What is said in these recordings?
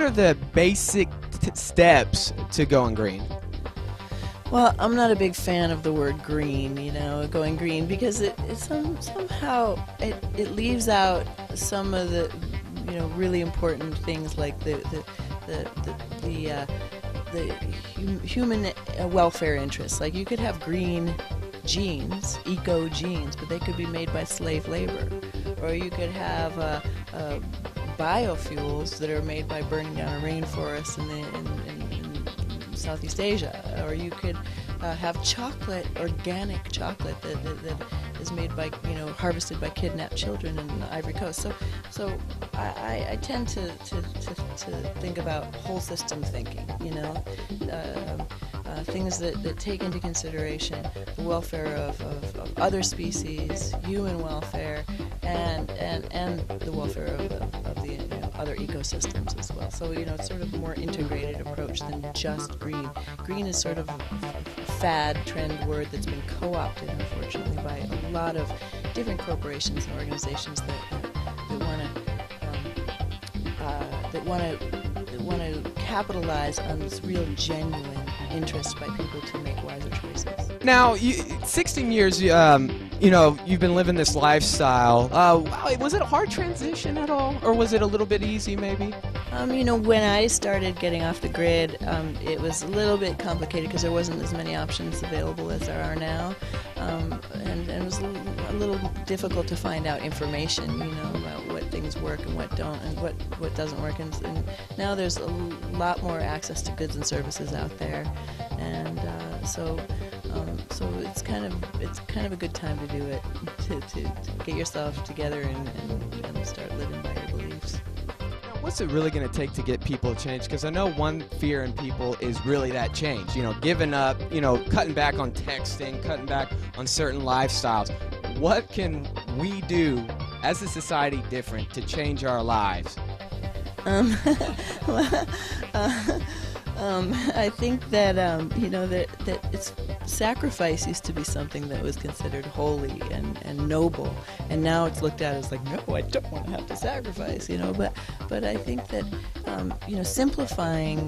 are the basic steps to going green? Well, I'm not a big fan of the word green, going green, because somehow it leaves out some of the really important things like the human welfare interests. Like you could have green genes, eco genes, but they could be made by slave labor, or you could have biofuels that are made by burning down a rainforest in Southeast Asia, or you could have chocolate, organic chocolate that is made by harvested by kidnapped children in the Ivory Coast. So I tend to think about whole system thinking, things that take into consideration the welfare of other species, human welfare, and the welfare of the other ecosystems as well. So it's sort of a more integrated approach than just green. Green is sort of a fad trend word that's been co-opted, unfortunately, by a lot of different corporations and organizations that want to capitalize on this real genuine interest by people to make wiser choices. Now, 16 years, you've been living this lifestyle. Was it a hard transition at all, or was it a little bit easy, maybe? When I started getting off the grid, it was a little bit complicated because there wasn't as many options available as there are now, and it was a little difficult to find out information, about what things work and what don't, and what doesn't work. And now there's a lot more access to goods and services out there, and so it's kind of a good time to do it, to get yourself together and start living by your beliefs. What's it really going to take to get people to change? Because I know one fear in people is really that change, giving up, cutting back on texting, cutting back on certain lifestyles. What can we do as a society different to change our lives? I think that that it's sacrifice used to be something that was considered holy and noble, and now it's looked at as like, no, I don't want to have to sacrifice, But I think that simplifying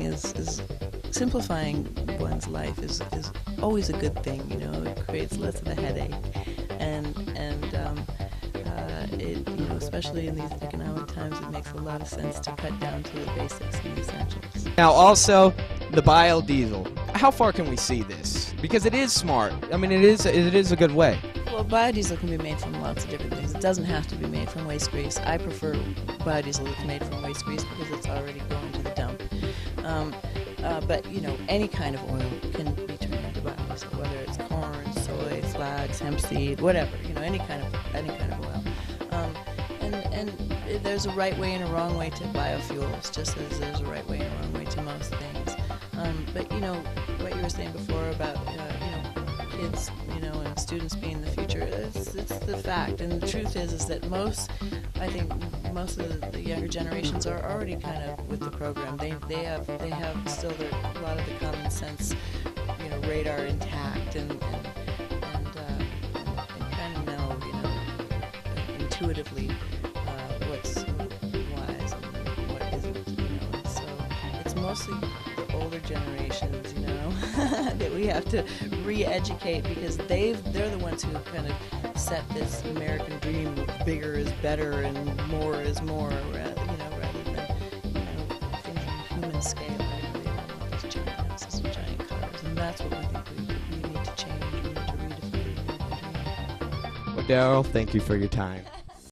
one's life is always a good thing. It creates less of a headache, and especially in these economic times, it makes a lot of sense to cut down to the basics and the essentials. Now, also, the biodiesel. How far can we see this? Because it is smart. I mean, it is a good way. Well, biodiesel can be made from lots of different things. It doesn't have to be made from waste grease. I prefer biodiesel that's made from waste grease because it's already going to the dump. But any kind of oil can be turned into biodiesel, whether it's corn, soy, flax, hemp seed, whatever. Any kind of oil. And there's a right way and a wrong way to biofuels, just as there's a right way and a wrong way to most things. But what you were saying before about kids, and students being the future, it's the fact. And the truth is that I think most of the younger generations are already kind of with the program. They have still a lot of the common sense, radar intact, and kind of know, intuitively what's wise and what isn't. So it's mostly the older generations, that we have to re-educate, because they're the ones who kind of set this American dream of bigger is better and more is more, rather than things on a human scale. They don't want these giant houses and giant cars, and that's what we think we need to change. We need to redefine American dream. Well, Daryl, thank you for your time.